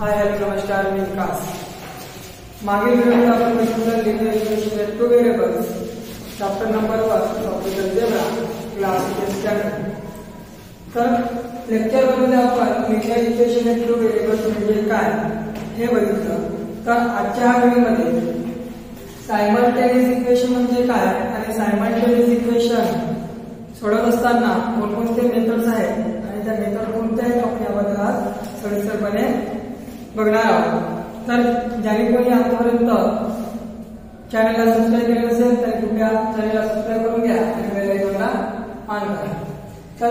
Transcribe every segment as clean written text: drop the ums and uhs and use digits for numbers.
Hi hello नमस्कार, मी विकास. मागील व्हिडिओमध्ये आपण बघितलं linear equation with two variables chapter number 1 operator algebra class standard. तर लेक्चर मध्ये आपण linear equation with two variables म्हणजे काय हे बघितलं. तर आजच्या व्हिडिओमध्ये सायमल्टेनियस इक्वेशन म्हणजे काय आणि सायमल्टेनियस इक्वेशन सोडवत असताना कोणकोणते मेथड्स आहेत आणि त्या मेथड कोणत्या आहेत आपण याबद्दल आज सविस्तरपणे बघणार आहोत. तर ज्यांनी कोणी आतापर्यंत चॅनलला सबस्क्राईब केलं नसेल तर कृपया चॅनलला सबस्क्राईब करून घ्या आणि बेल आयकॉनला ऑन करा. तर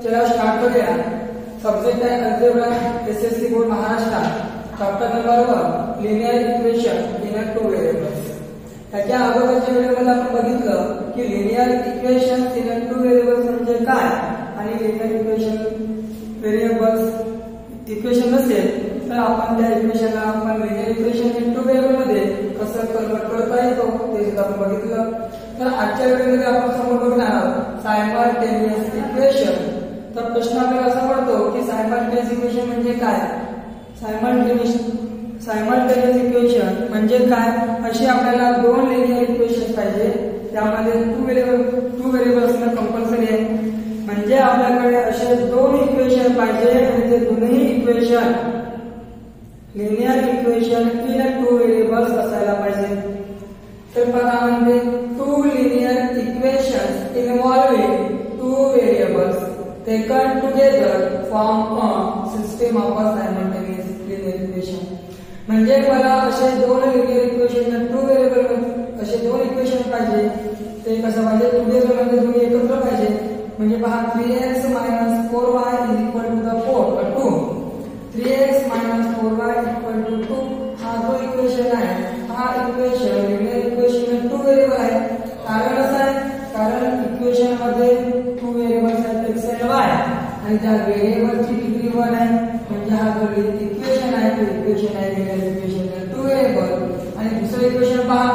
चला स्टार्ट करूया. सब्जेक्ट आहे algebra, SSC board Maharashtra, chapter number 1 linear equation in two variables. त्याच्या अगोदरच्या व्हिडिओमध्ये आपण बघितलं की linear equation in two variables म्हणजे काय आणि लिनियर इक्वेशन नसेल तर आपण त्या इक्वेशनला आपण linear equation in two variable मध्ये कसं कन्वर्ट करता येतो ते सुद्धा आपण बघितलं. तर आजच्या व्हिडिओमध्ये आपण समोर बघणार आहोत सायमल्टेनियस इक्वेशन. तर प्रश्न आपल्याला असा पडतो की सायमल्टेनियस इक्वेशन म्हणजे काय, सायमल्टेनियस इक्वेशन म्हणजे काय. अशी आपल्याला दोन लिनियर इक्वेशन पाहिजे, त्यामध्ये टू व्हेरिएबल असणं कंपल्सरी आहे. म्हणजे आपल्याकडे असे दोन इक्वेशन पाहिजे आणि ते दोन्ही equation linear equation in two variables असायला पाहिजे. तर बघा म्हणजे two linear equations involving two variables taken together form a system of a simultaneous linear equation. म्हणजे मला असे दोन लिनियर इक्वेशन टू व्हेरिएबल असे दोन इक्वेशन पाहिजे. ते कसं पाहिजे, टुगेदर म्हणजे दोन्ही एकत्र पाहिजे. म्हणजे पहा 3x - 4y = 4 3x - 4y = 2 हा जो इक्वेशन आहे हा equation linear equation two variable आहे. कारण असं आहे कारण इक्वेशन मध्ये टू व्हेरिएबल्स आहेत x आणि y आणि त्या व्हेरिएबलची डिग्री 1 आहे. म्हणजे हा जो इक्वेशन आहे तो इक्वेशन आहे लिनियर इक्वेशन टू व्हेरिएबल. आणि दुसरं इक्वेशन पहा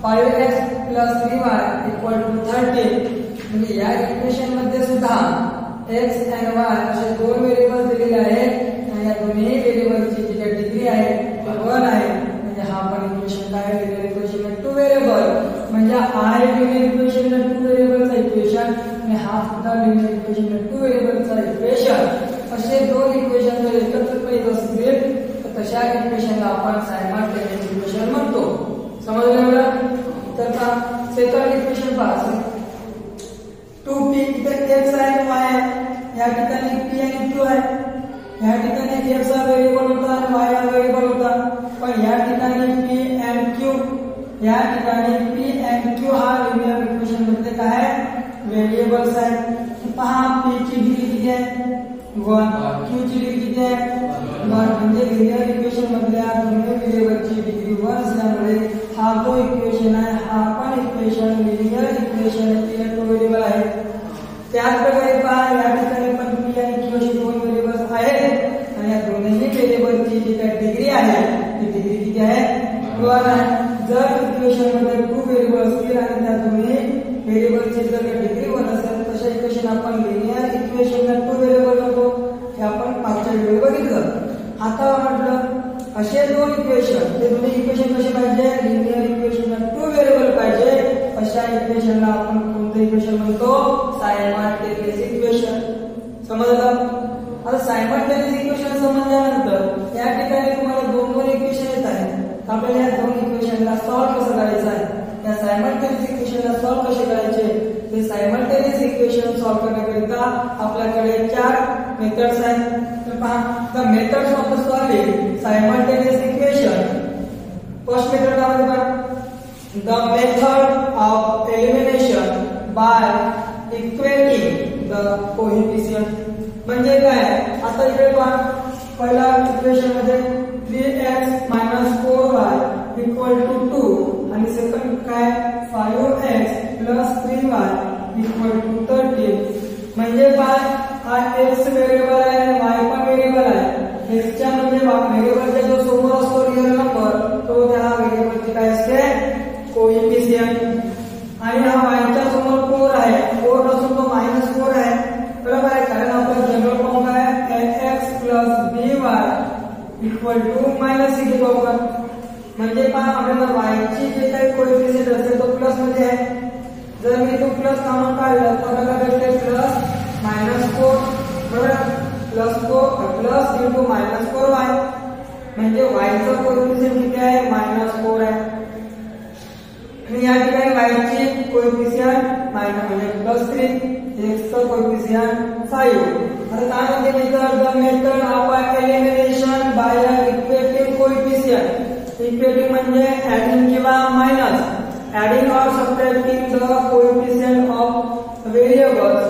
5x + 3y = 13. म्हणजे या इक्वेशन मध्ये सुद्धा x आणि y असे दोन व्हेरिएबल्स दिलेले आहेत आणि या दोन्ही व्हेरिएबलची जी डिग्री आहे ती 1 आहे. म्हणजे हा पण इक्वेशन काय आहे लिनियर इक्वेशन टू व्हेरिएबल. म्हणजे हा एक लिनियर इक्वेशन टू व्हेरिएबलचा इक्वेशन आणि हा सुद्धा लिनियर इक्वेशन टू व्हेरिएबलचा इक्वेशन. असे दोन इक्वेशन जर एकत्र येत असतील तर तशा इक्वेशनला आपण सायमल्टेनियस इक्वेशन म्हणतो. समजलं एवढं. तर सेकंड इक्वेशन पहा 2p इथे x आहे y आहे. या ठिकाणी p आणि q आहे. या ठिकाणी x हा व्हेरिएबल होता आणि y हा व्हेरिएबल होता. पण या ठिकाणी p and q या ठिकाणी p and q हा लिनियर इक्वेशन मध्ये काय आहे व्हेरिएबल्स आहेत. पहा p ची डिग्री किती आहे 1, q ची डिग्री किती आहे 1. म्हणजे लिनियर इक्वेशन मधल्या दोन्ही व्हेरिएबलची डिग्री 1 असल्यामुळे हा जो इक्वेशन आहे हा पण equation linear equation in two variable आहे. त्याच प्रकारे पहा या ठिकाणी पण p आणि q अशी दोन व्हेरिएबल्स आहेत आणि या दोन्ही व्हेरिएबलची जी काही डिग्री आहे ती डिग्री किती आहे 1 आहे. जर इक्वेशन मध्ये टू व्हेरिएबल असतील आणि त्या दोन्ही व्हेरिएबलची जर डिग्री 1 असेल तर तशा इक्वेशन आपण लिनियर इक्वेशन टू व्हेरिएबल म्हणतो. हे आपण मागच्या व्हिडिओ बघितलं. आता म्हटलं असे दोन इक्वेशन ते दोन्ही इक्वेशन कसे पाहिजे लिनियर इक्वेशन टू व्हेरिएबल पाहिजे. अशा इक्वेशनला आपण कोणतं इक्वेशन म्हणतो सायमल्टेनियस इक्वेशन. समजलं. आता सायमल्टेनियस इक्वेशन समजल्यानंतर या ठिकाणी तुम्हाला दोन इक्वेशन येत आहेत. आपल्याला या दोन इक्वेशनला सॉल्व्ह कसं करायचं आहे, या सायमल्टेनियस इक्वेशनला सॉल्व्ह कसे करायचे ते सायमल्टेनियस इक्वेशन सॉल्व्ह करण्याकरिता आपल्याकडे 4 मेथड्स आहेत. तर पहा the methods of solving simultaneous equation. First method काय आहे the method of elimination by equating the coefficient. म्हणजे काय आता इकडे पहा पहिला इक्वेशन मध्ये 3x - 4y = 2 आणि सेकंड काय 5x + 3y = 13. म्हणजे काय हा x व्हेरिएबल आहे आणि y पण व्हेरिएबल आहे. x च्या म्हणजे व्हेरिएबलच्या जो समोर असतो रिअल नंबर तो त्या व्हेरिएबलची काय असते कोएफिशिएंट. आणि हा y च्या समोर 4 आहे, 4 नसून तो -4 आहे. बरोबर आहे कारण आपण जनरल फॉर्म काय ax + by equal to minus C घेतो आपण. म्हणजे पहा आपल्याला वायची जे काही कोएफिशियंट असेल तो प्लस मध्ये आहे. जर मी तो प्लस कॉमन काढला तर आपल्याला भेटते प्लस -4 बरोबर. प्लस इंटू -4y म्हणजे वायचा कोएफिशियंट किती आहे -4 आहे. आणि या ठिकाणी वायची कोएफिशियंट म्हणजे +3 एक्सचा कोएफिशियंट 5. आता काय म्हणते मित्र the method of elimination by equating coefficient. Equating म्हणजे ऍडिंग किंवा मायनस. ऍडिंग और subtracting the coefficient of variables.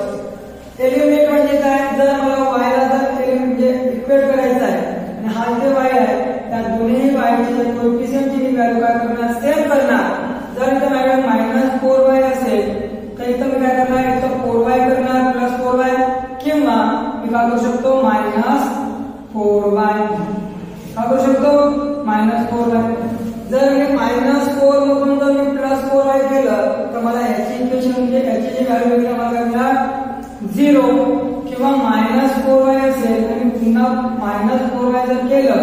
Eliminate म्हणजे काय, जर मला y ला जर म्हणजे इक्वेट करायचं आहे आणि हा इथे y आहे, त्या दोन्ही yची कोएफिशियंटची व्हॅल्यू काय करणार सेम करणार. जर इथे माझ्याकडे -4y असेल तर इथं मी काय करणार, इथं 4y करणार +4y किंवा मी काय करू शकतो -4y. काय करू शकतो -4y. जर मी -4 मधून जर मी +4y केलं तर मला याची इक्वेशन म्हणजे याची जी व्हॅल्यू आहे मला काय मिळणार 0 किंवा -4y असेल तर मी पुन्हा -4y जर केलं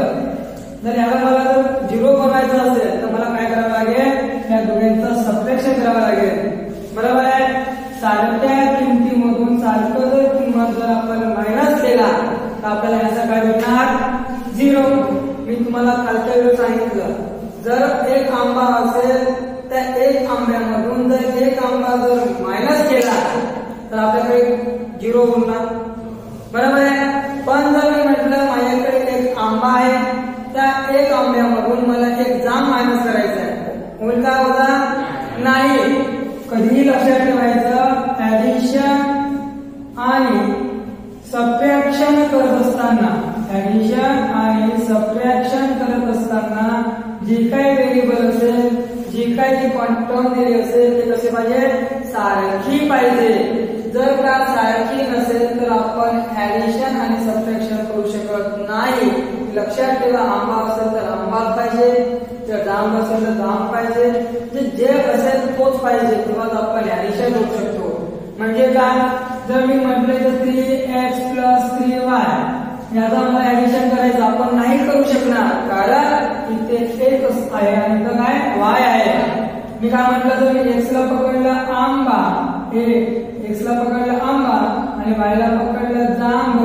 जर याला मला जर 0 बनवायचं असेल तर मला काय करावं लागेल, या दोघांचं सबट्रॅक्शन करावं लागेल. बरोबर आहे. सारख्या किमतीमधून सारखं जर किंमत जर आपण मायनस केला तर आपल्याला याचा काय भेटणार 0. मी तुम्हाला कालच्या वेळी सांगितलं जर एक आंबा असेल त्या एक आंब्यामधून जर एक आंबा जर मायनस केला तर आपल्याकडे 0 होणार. बरोबर आहे. पण जर मी म्हटलं माझ्याकडे एक आंबा आहे त्या एक आंब्यामधून मला एक जाम मायनस करायचा आहे, होईल का होता नाही. कधीही लक्षात ठेवायचं ऍडिशन आणि सबट्रॅक्शन करत असताना, ऍडिशन आणि सबट्रॅक्शन करत असताना जे काही व्हेरिएबल असेल, जी काही जी क्वांटम दिली असेल ते कसे पाहिजे, सारखी पाहिजे. जर का सारखी नसेल तर आपण ऍडिशन आणि सबट्रॅक्शन करू शकत नाही. लक्षात ठेवा आंबा असेल तर आंबाच पाहिजे, जर जांब असेल तर जांब पाहिजे, जे असेल तोच पाहिजे तेव्हाच आपण ऍडिशन करू शकतो. म्हणजे काय, जर मी म्हटले तर 3x + 3y याचा मला ऍडिशन करायचं आपण नाही करू शकणार कारण इथे एक आहे आणि इथं काय y आहे. मी काय म्हटलं तर मी x ला पकडलं आंबा, x ला पकडलं आंबा आणि y ला पकडलं जांब.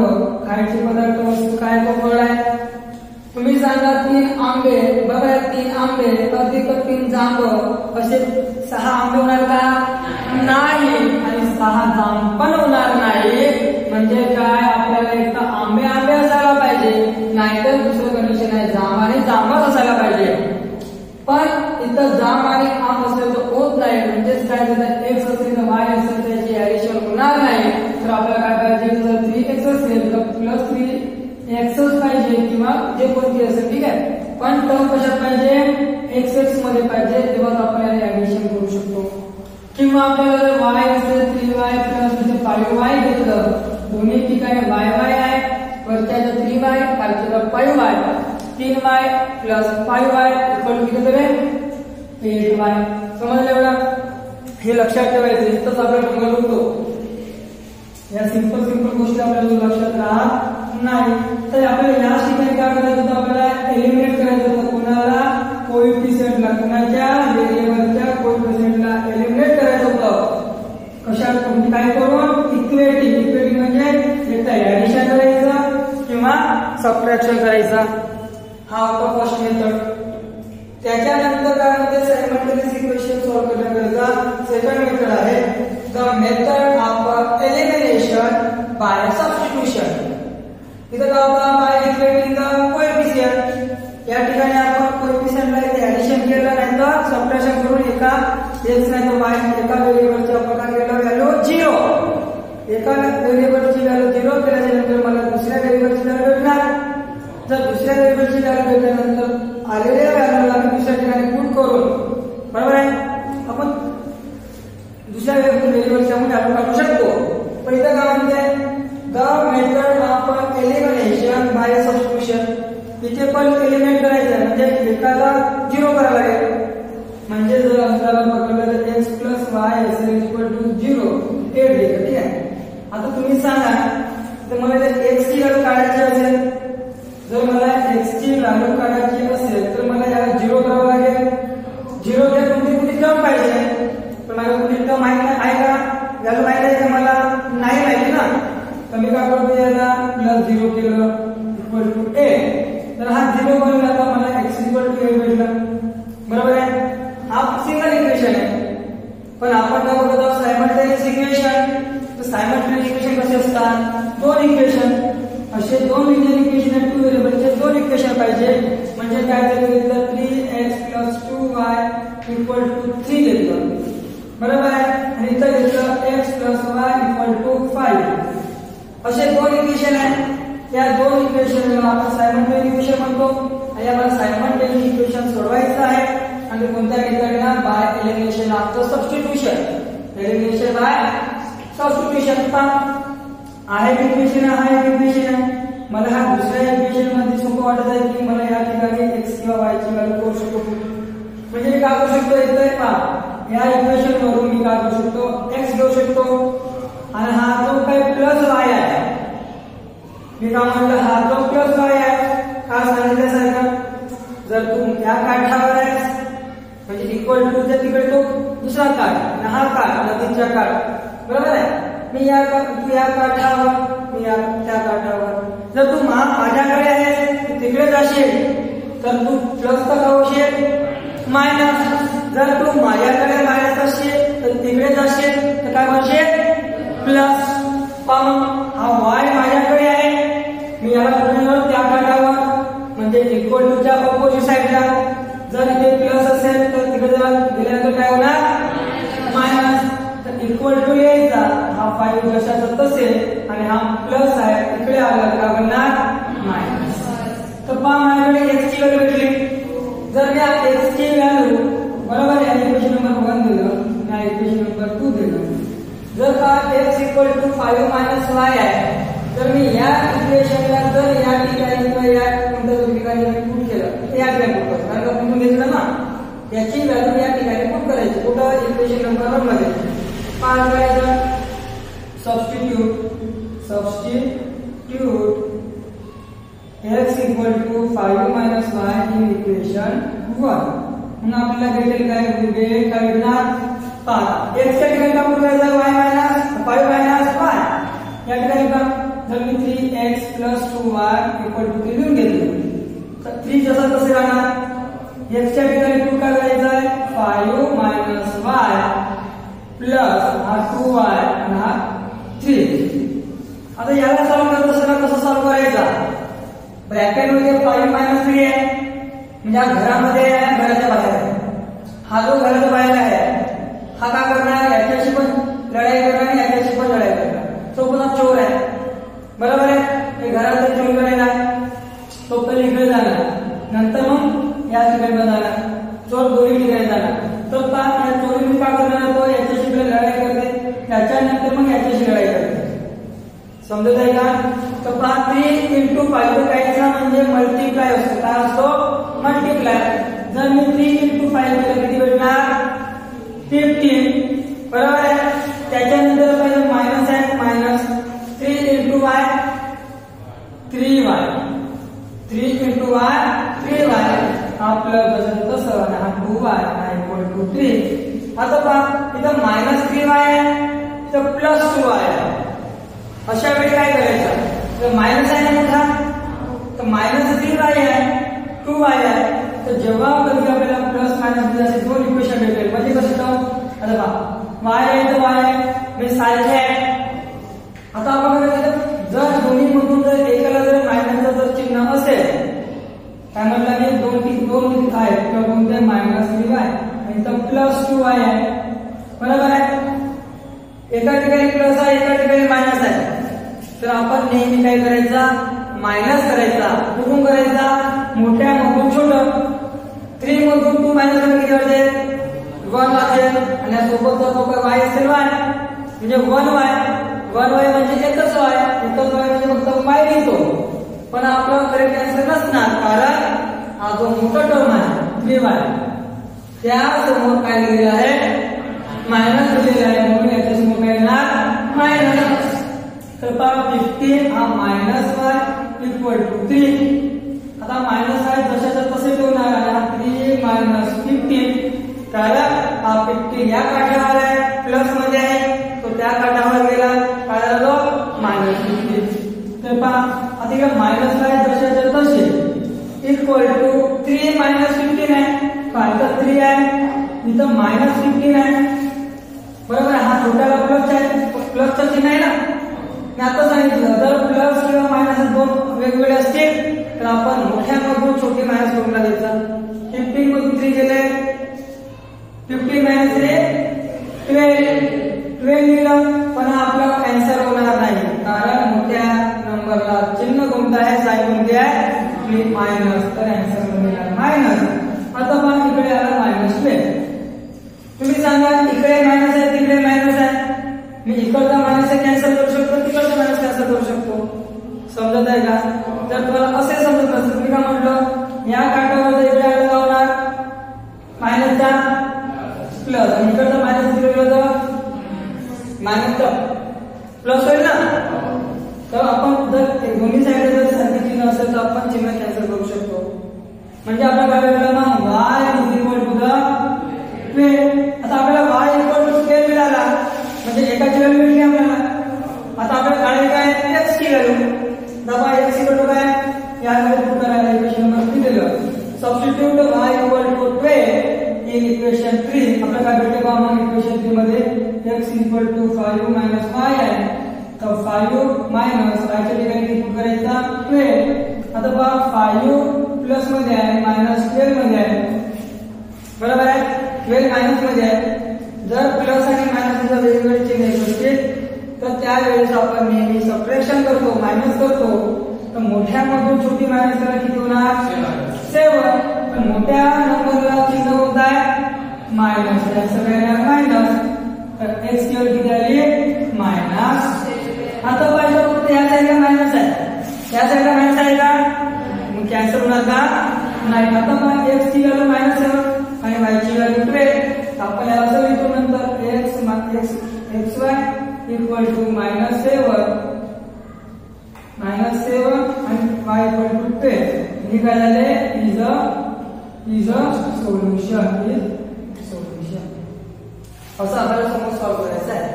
खायचे पदार्थ वस्तू काय तो फळ आहे. तुम्ही सांगा 3 आंबे, बघा 3 आंबे अधिक 3 जांब असे 6 आंबे होणार का नाही आणि 6 जांब पण होणार नाही. म्हणजे काय आपल्याला एक तर आंबे असायला पाहिजे नाहीतर दुसरं कंडिशन आहे जांब आणि जांबच असायला पाहिजे. पण इथं जांब आणि आंब असेल तर होत नाही. म्हणजेच काय त्याचा एक्स असेल तर वाय असेल त्याची ऍडिशन होणार नाही. तर आपल्याला काय पाहिजे, जर 3x असेल तर +3x पाहिजे किंवा जे कोणती असेल ठीक आहे. पण टर्म कशात पाहिजे x मध्ये पाहिजे तेव्हा आपण याला ऍडिशन करू शकतो. किंवा आपल्याला जर y असेल 3y + 5y घेतलं, दोन्ही ठिकाणी y आहे, वरच्याचं 3y खालच्याचं 5y, 3y + 5y किती देवे 8y. समजलं एवढा, हे लक्षात ठेवायचं. इथंच आपल्याला बघत होतो या सिंपल गोष्टी आपल्याला लक्षात राहत नाही. तर आपल्याला या ठिकाणी काय करायचं होतं, आपल्याला एलिमिनेट करायचं होतं कोणाला, कोएफिशियंटला, कोणाच्या व्हेरिएबलच्या कोएफिशियंटला एलिमिनेट करायचं होतं. कशा कोणती काय करून इक्वेटिव्ह म्हणजे एक तर ऍडिशन करायचं किंवा सबट्रॅक्शन करायचं. हा होता फर्स्ट मेथड. त्याच्यानंतर काय म्हणते सायमल्टेनियस इक्वेशन सॉल्व्ह करण्याकरिता सेकंड मेथड आहे the method of elimination by substitution. इथं काय होता बाय इक्वेटिंग द कोएफिशियंट. या ठिकाणी आपण कोएफिशियंटला इथे ऍडिशन केलं नाही तर सबट्रॅक्शन करून एका x नाही तर y एका व्हेरिएबलची आपण काय केलं व्हॅल्यू 0. एका व्हेरिएबलची व्हॅल्यू 0 केल्याच्या नंतर मला दुसऱ्या व्हेरिएबलची व्हॅल्यू भेटणार. जर दुसऱ्या व्हेरिएबलची व्हॅल्यू भेटल्यानंतर आलेल्या व्हॅल्यूला दुसऱ्या ठिकाणी पुट करून बरोबर आहे आपण दुसऱ्या व्हेरिएबलची आपण व्हॅल्यू काढू शकतो. पण इथं काय म्हणते the method of elimination by substitution. इथे पण एलिमिनेट करायचं आहे म्हणजे एकाला 0 करायला लागेल. म्हणजे जर अंतराला पकडलं तर x + y = 0 8 घेतलं ठीक आहे. आता तुम्ही सांगा तर मला जर x ची व्हॅल्यू काढायची असेल, जर मला x ची व्हॅल्यू काढायची असेल तर मला याला 0 करावं लागेल. 0 च्या कोणती टर्म पाहिजे, पण मला कोणती टर्म माहित आहे का, व्हॅल्यू माहित आहे का मला, नाही माहिती ना. तर मी काय करतो, याला +0 केलं इक्वल टू a. तर हा 0 बनला, आता मला x इक्वल टू a भेटलं. बरोबर आहे. हा सिंगल इक्वेशन आहे, पण आपण काय बघत आहोत सायमल्टेनियस इक्वेशन. तर सायमल्टेनियस इक्वेशन कसे असतात, दोन इक्वेशन, असे दोन लिनियर इक्वेशन टू व्हेरिएबलचे दोन इक्वेशन पाहिजे. म्हणजे काय घेतलं, 3x + 2y = 3 घेतलं. बरोबर आहे. आणि इथं घेतलं x + y = 5. असे दोन इक्वेशन आहेत. या दोन इक्वेशनला आपण सायमल्टेनियस इक्वेशन म्हणतो. आणि आपण सायमल्टेनियस इक्वेशन सोडवायचं आहे. आणि कोणत्या मेथडला, by elimination after substitution. Elimination by substitution. आहे इक्वेशन आहे. मला हा दुसऱ्या इक्वेशन मध्ये सोपं वाटत आहे की मला या ठिकाणी x किंवा y ची व्हॅल्यू करू शकतो. म्हणजे मी काय करू शकतो, इथे पहा या इक्वेशन वरून मी काय करू शकतो, x घेऊ शकतो. आणि हा जो काही +y आहे, मी काय म्हणलं, हा जो +y आहे, का सांगितल्यासारखं जर तू या काठावर आहेस म्हणजे इक्वल टू च्या तिकडे तो दुसरा काठ आणि हा काठ नदीच्या काठ. बरोबर आहे. मी या काठावर, मी त्या काठावर. जर तू माझ्याकडे आहेस तिकडे जाशील तर तू प्लस का होशील, मायनस. जर तू माझ्याकडे मायनस असशील तर तिकडे जाशील तर काय म्हणशील, प्लस. पाहून हा y माझ्याकडे आहे, मी याला पुढे त्या काठावर म्हणजे इक्वल टू च्या अपोजिट साइडला. जर इथे प्लस असेल तर तिकडे गेल्यानंतर काय होणार, मायनस. तर इक्वल टू यायचा, हा 5 जशाचा तसेल आणि हा प्लस आहे, इकडे आला का बनणार मायनस. तर पहा माझ्याकडे x ची व्हॅल्यू भेटली. जर या x ची व्हॅल्यू, बरोबर, या इक्वेशन नंबर 1 दिलं, या इक्वेशन नंबर 2 दिलं. जर का x = 5 - y आहे, तर मी या इक्वेशनला जर या ठिकाणी किंवा या कोणत्या ठिकाणी पुट केलं, या ठिकाणी पुट करतो, कारण का पुटून घेतलं ना, याची व्हॅल्यू या ठिकाणी पुट करायची. कुठं, इक्वेशन नंबर 1 मध्ये. काय करायचं, substitute x = 5 - y in equation 1. म्हणून आपल्याला भेटेल काय, भेटेल काय भेटणार, पहा x च्या ठिकाणी काय पुट करायचं, y - 5 - y. या ठिकाणी का, जर मी 3x + 2y = 3 लिहून घेतलं तर 3 जसा तसे राहणार. x च्या ठिकाणी पुट काय करायचं आहे, 5 - y प्लस हा 2y आणि हा 3. आता याला सॉल्व्ह करत असताना कसं सॉल्व्ह करायचा, ब्रॅकेट मध्ये 5 - 3 आहे म्हणजे हा घरामध्ये आहे, घराच्या बाहेर आहे. हा जो घराच्या बाहेर आहे हा काय करणार, याच्याशी पण लढाई करणार आणि याच्याशी पण लढाई करणार. तो पुन्हा चोर आहे, बरोबर आहे. हे घरात चोरी करायला तो पहिले इकडे जाणार, नंतर मग या ठिकाणी जाणार, चोर दोरी ठिकाणी जाणार. तर या चोरी काय करणार, तो याच्याशी लढाई करते, त्याच्यानंतर मग याच्याशी लढाई करते. समजत आहे का. तर 3 × 5 कायचा म्हणजे मल्टिप्लाय असतो. काय असतो, मल्टिप्लाय. जर मी 3 × 5 केलं किती भेटणार, 15. बरोबर आहे. त्याच्यानंतर पहिले मायनस आहे, minus 3 × y 3y, 3 × y 3y. हा प्लस तसं आणि हा 2y = 3. आता पहा इथं -3y आहे, इथं +2y आहे. अशा वेळी काय करायचं, तर मायनस आहे ना मोठा, तर -3y आहे, 2y आहे. तर जेव्हा कधी आपल्याला प्लस मायनस असे दोन इक्वेशन भेटेल म्हणजे कसं तर, आता पहा y आहे तर y आहे म्हणजे सारखे आहे. आता आपण काय करायचं, जर दोन्ही मधून जर एकाला जर मायनसचं जर चिन्ह असेल, काय म्हटलं मी, दोन आहे किंवा कोणते -3y आणि इथं +2y आहे, बरोबर आहे. एका ठिकाणी प्लस आहे, एका ठिकाणी मायनस आहे. तर आपण नेहमी काय करायचा, मायनस करायचा. कुठून करायचा, मोठ्या मधून छोटं. 3 मधून 2 मायनस किती होते, 1 असेल आणि सोबतचा जो y असेल y म्हणजे 1y म्हणजे एकच y म्हणजे फक्त y लिहितो. पण आपला करेक्ट आन्सर नसणार, कारण हा जो मोठा टर्म आहे 3y त्या समोर काय लिहिलेलं आहे, मायनस लिहिलेलं आहे. म्हणून याच्या समोर काय येणार, मायनस. तर 15 हा -y = 3. आता -y 15 कारण हा 15 या काठावर आहे प्लस मध्ये आहे तो त्या काठावर गेला काय झालं -15 तर पहा आता इकडे मायनस आहे जशाच्या तसे इक्वल टू 3 -15 आहे काय तर 3 आहे इथं -15 आहे बरोबर हा छोट्याला प्लस आहे प्लसचं चिन्ह आहे ना मी आता सांगितलं जर प्लस किंवा मायनस दोन वेगवेगळे असतील तर आपण मोठ्यामधून छोटी मायनस करून टाकायचं 15 मधून 3 गेले 15 मायनस 12 लिहिलं पण आपला आन्सर होणार नाही कारण मोठ्या नंबरला चिन्ह कोणतं आहे साइन कोणते आहे मायनस तर आन्सर होणार मायनस आता पण इकडे आला -12 तुम्ही सांगा इकडे मायनस आहे तिकडे मायनस आहे मी इकडचा मायनस कॅन्सल करू शकतो तिकडचा मायनस कॅन्सल करू शकतो समजत आहे का जर तुम्हाला असे समजत नसेल तुम्ही काय म्हटलं या काठावर इकडे आलं का होणार मायनसचा प्लस आणि इकडचा मायनस तिकडे गेलं तर मायनसचा प्लस होईल ना तर आपण जर दोन्ही साईडला जर सारखे चिन्ह असेल तर आपण चिन्ह कॅन्सल करू शकतो म्हणजे आपल्याला काय मिळालं ना y is equal to the 12 आता आपल्याला y इक्वल टू 12 मिळाला म्हणजे एकाची व्हॅल्यू मिळली आपल्याला आता आपल्याला काढायची काय x ची व्हॅल्यू दबा x इक्वल टू काय यामध्ये पुट करायला इक्वेशन नंबर 3 दिलं substitute y equal to 12 in equation 3 आपल्याला काय भेटले बघा मग इक्वेशन 3 मध्ये x equal to 5 minus y आहे तर 5 मायनस y च्या ठिकाणी पुट करायचा 12 आता बघा 5 प्लस मध्ये आहे -12 मध्ये आहे बरोबर आहे 12 मायनस मध्ये आहे जर प्लस आणि मायनसचा वेगवेगळे चिन्ह असतील तर त्यावेळेस आपण नेहमी सबट्रॅक्शन करतो मायनस करतो तर मोठ्यामधून छोटी मायनस करायला किती होणार 7 पण मोठ्या नंबरला चिन्ह कोणता आहे मायनस त्या सगळ्यांना मायनस तर x की व्हॅल्यू किती आली मायनस आता पाहिजे फक्त या साईडला मायनस आहे या साईडला मायनस आहे का मग कॅन्सल होणार का नाही आता मग x ची व्हॅल्यू -7 आणि y ची व्हॅल्यू 12 आपण याला असं लिहितो नंतर xy इक्वल टू -7 आणि y इक्वल टू 12 हे काय झाले इज अ सोल्युशन असं आपल्याला समज सॉल्व्ह करायचं आहे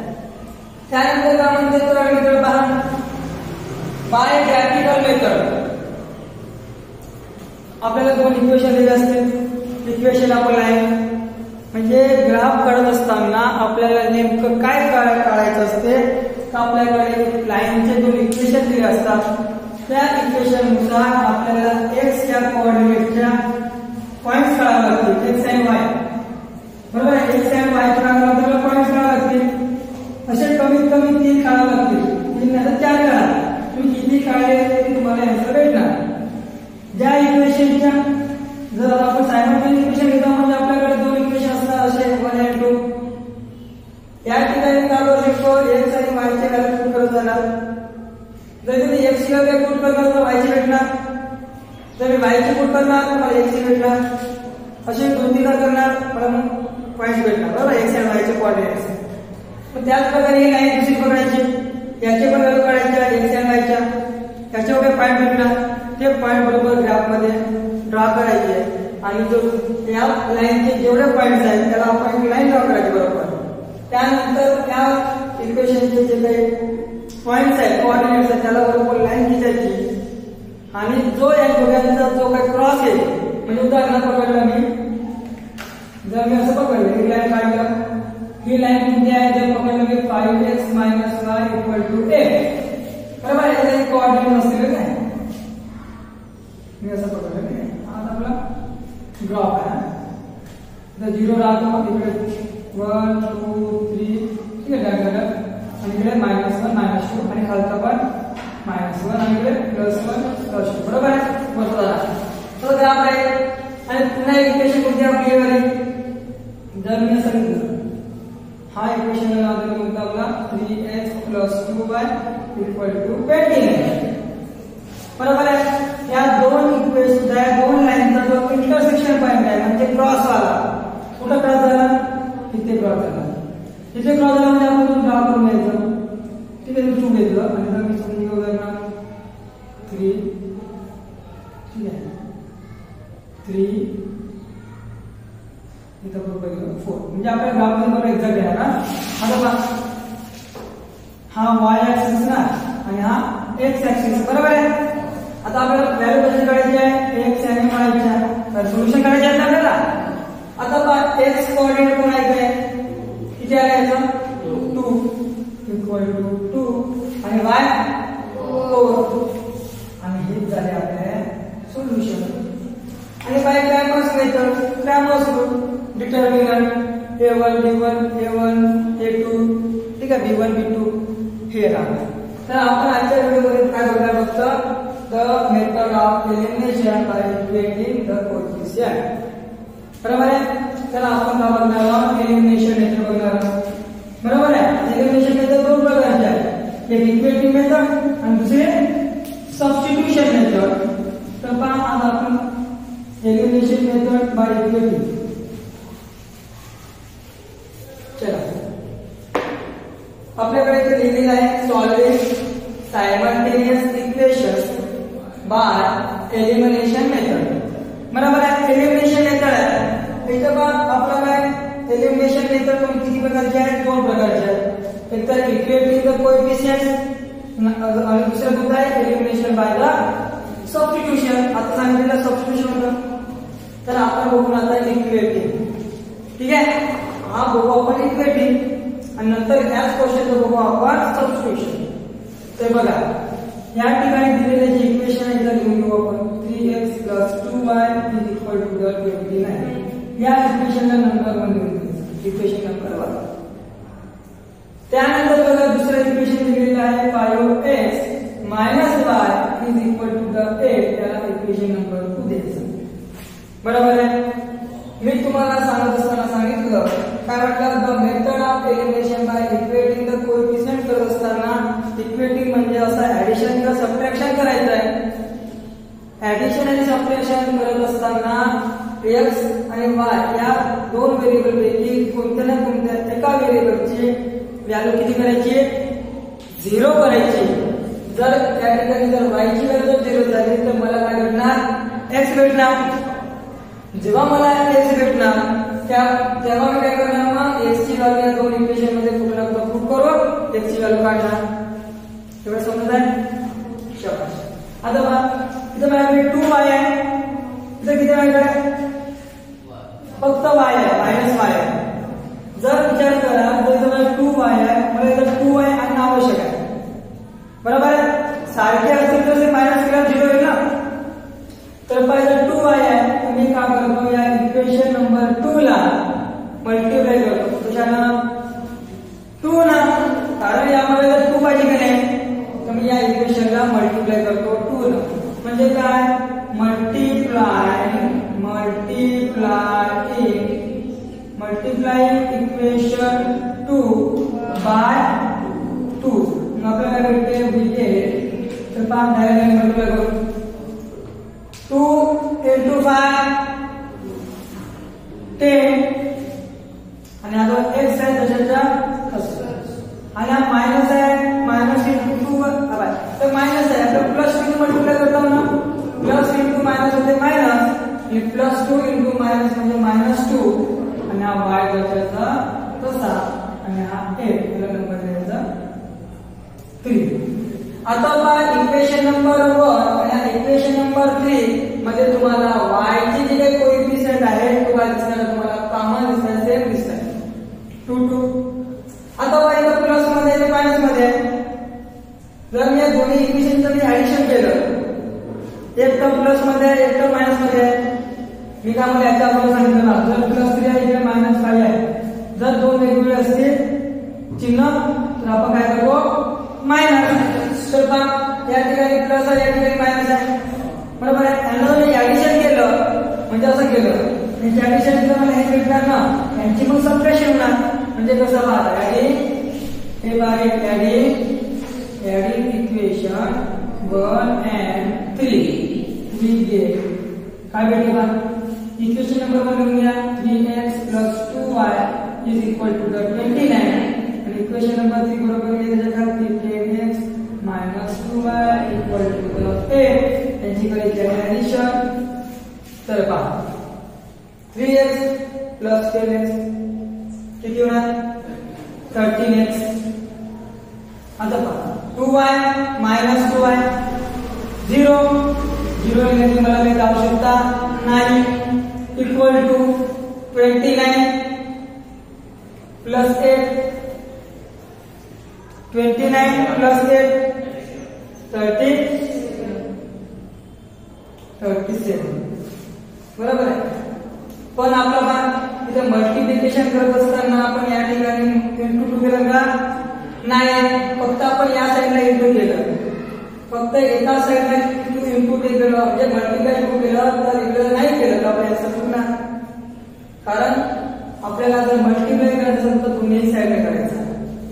त्यानंतर काय म्हणते तर इकडे पहा बाय ग्राफिकल मेथड आपल्याला दोन इक्वेशन दिले असतील इक्वेशन आपण लाईन म्हणजे ग्राफ काढत असताना आपल्याला नेमकं काय काढायचं असते तर आपल्याकडे लाईनचे दोन इक्वेशन दिले असतात त्या इक्वेशन नुसार आपल्याला x या कोऑर्डिनेटच्या पॉइंट्स काढावे लागतील x आणि y बरोबर आहे x आणि y च्या आपल्याला पॉइंट्स काढावे लागतील असे कमीत कमी 3 काढावे लागतील 3 नाही 4 काढा तुम्ही किती काढले तरी तुम्हाला आन्सर भेटणार ज्या इक्वेशनच्या जर आपण सायमल्टेनियस इक्वेशन घेतो म्हणजे आपल्याकडे दोन इक्वेशन असतात असे 1 आणि 2 या ठिकाणी काय करू शकतो x आणि y चे व्हॅल्यू पुट करत जाणार जर तुम्ही x ची व्हॅल्यू पुट करणार तर y ची भेटणार जर मी y ची पुट करणार तर मला x ची भेटणार असे 2-3 करणार मला मग पॉइंट्स भेटणार बरोबर x आणि y चे कोऑर्डिनेट्स तर त्याच प्रकारे ही लाईन दुसरी पकडायची याचे पण व्हॅल्यू काढायच्या x आणि y च्या याच्यावर काही पॉइंट भेटणार ते पॉइंट बरोबर ग्राफ मध्ये ड्रॉ करायचे आणि जो या लाईनचे जेवढे पॉइंट्स आहेत त्याला आपण लाईन ड्रॉ करायची बरोबर त्यानंतर त्या इक्वेशनचे जे काही पॉइंट्स आहेत कोऑर्डिनेट्स आहेत त्याला बरोबर लाईन खिचायची आणि जो या दोघांचा जो काही क्रॉस आहे म्हणजे उदाहरणार्थ पकडलं मी जर मी असं पकडलं ही लाईन काढलं ही लाईन कोणती आहे जर पकडलं मी 5x - y = a बरोबर आहे याचे कोऑर्डिनेट असतील काय मी असं पकडलं नाही आता आपला ग्राफ आहे तर 0 राहतो इकडे 1 2 3 ठीक आहे डायगोनल आणि इकडे -1 -2 आणि खालचा पण -1 आणि इकडे +1 +2 बरोबर आहे मोठा झाला तो ग्राफ आहे आणि पुन्हा एक इक्वेशन कोणती आपली वाली जर मी असं लिहिलं हा इक्वेशन नाव दिलं कोणतं आपला 3x + 2y = 20 बरोबर आहे या दोन इक्वेशन या दोन लाईनचा जो इंटरसेक्शन पॉइंट आहे म्हणजे क्रॉस वाला कुठं क्रॉस झाला इथे क्रॉस झाला इथे क्रॉस झाला म्हणजे आपण ड्रॉ करून घ्यायचं ठीक आहे मी चूक घेतलं आणि जर मी समजून घेऊ ना 3 ठीक आहे 3 इथं बरोबर 4 म्हणजे आपल्या ग्राफ बरोबर एक्झॅक्ट येणार ना. आता पहा हा y ऍक्सिस ना आणि हा x ऍक्सिस बरोबर आहे. आता आपल्याला व्हॅल्यू कशी काढायची आहे x आणि y च्या तर सोल्युशन काढायचे आहे आपल्याला. आता पहा x कोऑर्डिनेट कोण आहे किती आहे याचा 2 इक्वल टू 2 आणि y 4 आणि हे झाले आपले सोल्युशन. आणि by Cramer's method Cramer's rule determinant a1 b1 a1 a2 ठीक आहे b1 b2 हे राहणार. तर आपण आजच्या व्हिडिओमध्ये काय बघणार फक्त the method of elimination by equating the coefficient बरोबर आहे. तर आपण काय बघणार आहोत एलिमिनेशन मेथड बघणार आहोत बरोबर आहे. एलिमिनेशन मेथड दोन प्रकारचे आहेत एक इक्वेटिंग मेथड आणि दुसरे सबस्टिट्यूशन मेथड. तर पहा आता आपण एलिमिनेशन मेथड बाय इक्वेटिंग चला आपल्याकडे इथे लिहिलेलं आहे solving simultaneous equations by elimination method बरोबर आहे. एलिमिनेशन मेथड आहे इथं पहा आपला काय एलिमिनेशन मेथड किती प्रकारचे आहेत दोन प्रकारचे आहेत. एक तर इक्वेटिंग द कोएफिशिएंट्स आणि दुसरं कोणतं आहे एलिमिनेशन बाय द सबस्टिट्यूशन. आता सांगितलेलं सबस्टिट्यूशन होतं तर आपण बघू आता इक्वेटिंग ठीक आहे. हा बघू आपण इक्वेटिंग आणि नंतर याच क्वेश्चनचं बघू आपण सबस्टिट्यूशन. तर बघा या ठिकाणी दिलेले जे इक्वेशन आहे त्याला लिहून घेऊ आपण 3x + 2y = 29. या इक्वेशनला नंबर 1 लिहून घ्यायचा इक्वेशन नंबर 1. त्यानंतर बघा दुसरं इक्वेशन दिलेलं आहे 5x - y = 8 त्याला इक्वेशन नंबर 2 द्यायचं बरोबर आहे. मी तुम्हाला सांगत असताना सांगितलं काय म्हटलं the method of elimination by equating the coefficient करत असताना इक्वेटिंग म्हणजे असं ऍडिशन किंवा सबट्रॅक्शन करायचं आहे. ऍडिशन आणि सबट्रॅक्शन करत असताना x आणि y या दोन व्हेरिएबल पैकी कोणत्या ना कोणत्या एका व्हेरिएबलची व्हॅल्यू किती करायची 0 करायची. जर त्या ठिकाणी जर y ची व्हॅल्यू 0 झाली तर मला काय भेटणार x भेटणार. जेव्हा मला x भेटणार तेव्हा मी काय करणार मग x ची व्हॅल्यू या दोन इक्वेशन मध्ये पुट करून x ची व्हॅल्यू काढणार. एवढं समजत आहे शाबास. आता पहा इथं माझ्याकडे 2y आहे इथं किती माझ्याकडे फक्त y आहे -y आहे. जर विचार करा तर इथं माझ्या 2y आहे मला इथं 2y आणणं आवश्यक आहे बरोबर आहे. सारखे असतील तर ते मायनस केल्यावर 0 होईल ना. तर पाहिजे 2y आहे तर मी काय करतो या इक्वेशन नंबर 2 ला मल्टिप्लाय करतो कशानं 2 ना कारण यामध्ये जर 2 पाहिजे की नाही तर मी या इक्वेशनला मल्टिप्लाय करतो 2 ना. म्हणजे काय मल्टिप्लाय इक्वेशन 2 बाय 2 मग आपल्याला भेटते विकेट. तर 5 डायरेक्ट मल्टिप्लाय करू 2 × 5 10 आणि आता x आहे त्याच्याच्या आणि हा मायनस आहे मायनस × 2 तर मायनस आहे आपण प्लस × मल्टिप्लाय करतो ना प्लस × मायनस होते मायनस आणि +2 × मायनस म्हणजे -2 आणि हा y त्याच्याचा तसा आणि हा 8 त्याला नंबर द्यायचा 3. आता पहा इक्वेशन नंबर 1 आणि इक्वेशन नंबर 3 मध्ये तुम्हाला y चे जे काही कोएफिशिएंट आहे तो काय दिसणार तुम्हाला कॉमन दिसणार सेम दिसणार 2 2. आता y ला प्लस मध्ये आणि मायनस मध्ये जर मी या दोन्ही इक्वेशनचं मी ऍडिशन केलं एक तर प्लस मध्ये आहे एक तर मायनस मध्ये आहे. मी काय मला याच्या अगोदर सांगितलं ना जर +3 आहे इकडे -5 आहे जर दोन वेगवेगळे असतील चिन्ह तर आपण काय करतो मायनस. तर या ठिकाणी प्लस आहे या ठिकाणी मायनस आहे बरोबर आहे. यांना मी ऍडिशन केलं म्हणजे असं केलं यांची ऍडिशन केलं मला हे भेटणार ना यांची मग सबट्रॅक्शन होणार. म्हणजे कसं पहा हे बारे adding equation 1 and 3 we get काय भेटले बा इक्वेशन नंबर 1 लिहून घ्या 3x + 2y = 29 आणि इक्वेशन नंबर 3 बरोबर लिहिलं जातं 10x - 2y = 8 यांची करायची ऍडिशन. तर पहा 3x प्लस 10x किती होणार 13x. आता पहा 2y मायनस 2y 0 0 ने तुम्हाला काय दाखवू शकता 9 इक्वल टू 29 प्लस 8 29 प्लस 8 37 बरोबर आहे. पण आपल्याला इथे मल्टिप्लिकेशन करत असताना आपण या ठिकाणी इंटू 2 केलं का नाही, फक्त आपण या साईडला इंटू केलं, फक्त एका साईडला इंटू केलं म्हणजे मल्टिप्लाय केलं तर इकडे नाही केलं तर आपण याचं पुन्हा, कारण आपल्याला जर मल्टिप्लाय करायचं असेल तर दोन्ही साईडला करायचं.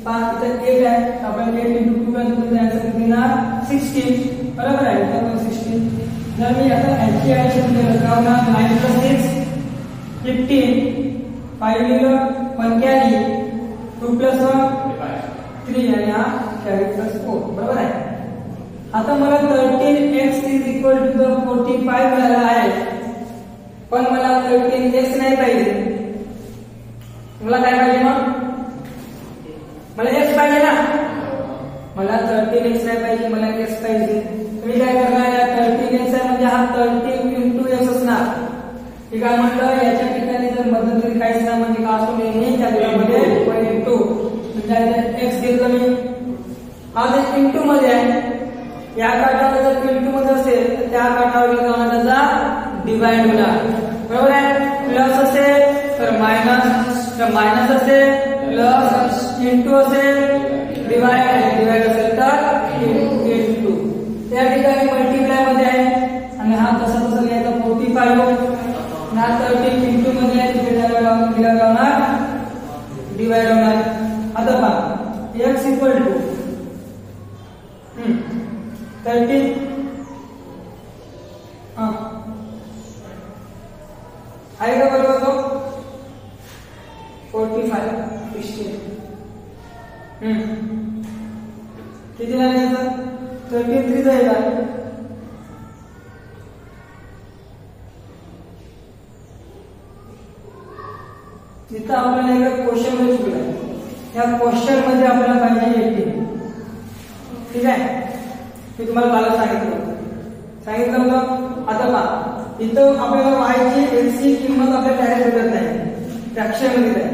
पहा इथे 8 आहे, आपल्याला 8 इंटू 2 करायचं याचं किती ना 16 बरोबर आहे. तर 16 जर मी आता याची ऍडिशन केलं तर होणार 9 + 6 15 5 लिहिलं 1 कॅरी 2 + 1 3 आणि हा कॅरी प्लस 4 बरोबर आहे. आता मला 13x = 45 मिळाला आहे, पण मला 13x नाही पाहिजे. मला काय पाहिजे मग मला x पाहिजे ना, मला 13x नाही पाहिजे, मला x पाहिजे. तुम्ही काय करणार या 13x आहे म्हणजे हा 13 × x असणार. हे काय म्हटलं याच्या ठिकाणी जर मध्यंतरी काहीच ना म्हणजे का असतो नेहमी त्या मध्ये *2 म्हणजे x घेतलं मी, हा जर इंटू मध्ये आहे या काठावर जर इंटू मध्ये असेल तर त्या काठावर त्याचा डिवाइड होणार बरोबर आहे. प्लस असेल तर मायनस असेल प्लस इंटू असेल डिवाइड असेल तर इंटू. त्या ठिकाणी मल्टिप्लाय मध्ये आहे आणि हा तसा लिहायचा 45 ना 13 इंटू मध्ये आहे तिथे होणार डिवाइड होणार. आता पहा x = 13 आहे का बरोबर तो 45 16 किती झाले याचा 33 जाईल. इथं आपल्याला एक क्वेश्चन मध्ये चुकलं, या क्वेश्चन मध्ये आपल्याला पाहिजे 18 ठीक आहे. मी तुम्हाला कालच सांगितलं होतं. आता पहा इथं आपल्याला y ची x ची किंमत आपल्याला डायरेक्ट भेटत नाही, फ्रॅक्शन मध्ये आहे,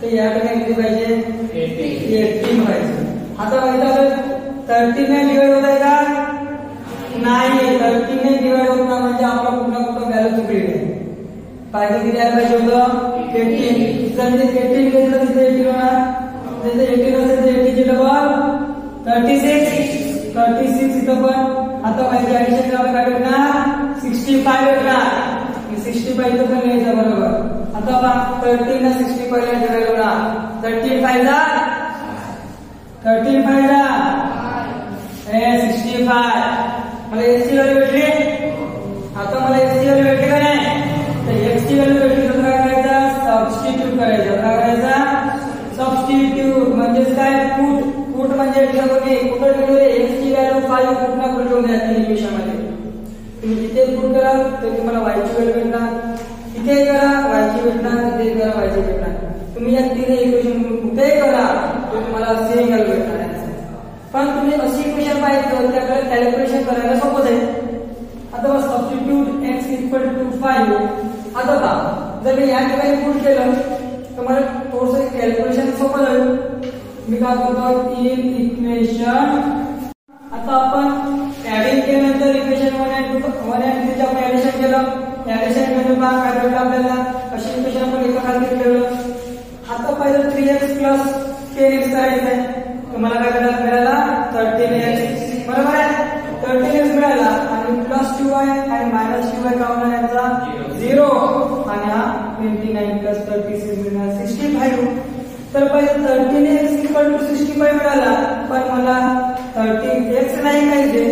तर या ठिकाणी किती पाहिजे 18 पाहिजे. आता इथं 13 ने डिवाइड होत आहे का नाही, 13 ने डिवाइड होत नाही म्हणजे आपला कुठला व्हॅल्यू चुकली आहे. पाहिजे किती पाहिजे होतं 18. जर 18 घेतलं तिथे 18 होणार, तिथे 18 असेल तर 18 ची डबल 36 इथं पण. आता पाहिजे ऍडिशन करावं काय भेटणार 65 भेटणार. 65 इथं पण लिहायचं बरोबर. आता पहा 13 ने 65 ला डिवाइड होणार 13 5 ला 65 मला x ची व्हॅल्यू भेटली. आता मला x ची व्हॅल्यू भेटली का नाही, तर x ची व्हॅल्यू भेटली तर काय करायचं सबस्टिट्यूट करायचं. काय करायचं सबस्टिट्यूट म्हणजे काय पुट म्हणजे कुठं ठेवले x ची व्हॅल्यू 5 कुठला ठेवून द्या तीन इक्वेशन मध्ये. तुम्ही जिथे पुट करा तर तुम्हाला y ची व्हॅल्यू भेटणार, इथे करा y ची भेटणार, इथे करा y ची भेटणार. तुम्ही या तीन इक्वेशन कुठेही करा तर तुम्हाला सेम व्हॅल्यू भेटणार. पण तुम्ही अशी इक्वेशन पाहिजे त्याकडे कॅल्क्युलेशन करायला सोपं आहे. आता सबस्टिट्यूट x = 5. आता पहा जर मी या ठिकाणी पुट केलं तर मला थोडंसं कॅल्क्युलेशन सोपं जाईल. मी काय करतो तीन इक्वेशन, आता आपण ऍडिंग केल्यानंतर इक्वेशन 1 आणि 2 चे आपण ऍडिशन केलं. ऍडिशन म्हणजे पहा काय भेटलं आपल्याला, अशी इक्वेशन आपण एका खाली ठेवलं. आता पहिलं 3x + 10x करायचं आहे, तुम्हाला काय मिळाला 13x बरोबर आहे. 13x मिळाला आणि +2y आणि -2y का होणार याचा 0 आणि हा 29 + 36 मिळणार 65. तर पहिले 13x = 65 मिळाला, पण मला 13x नाही पाहिजे,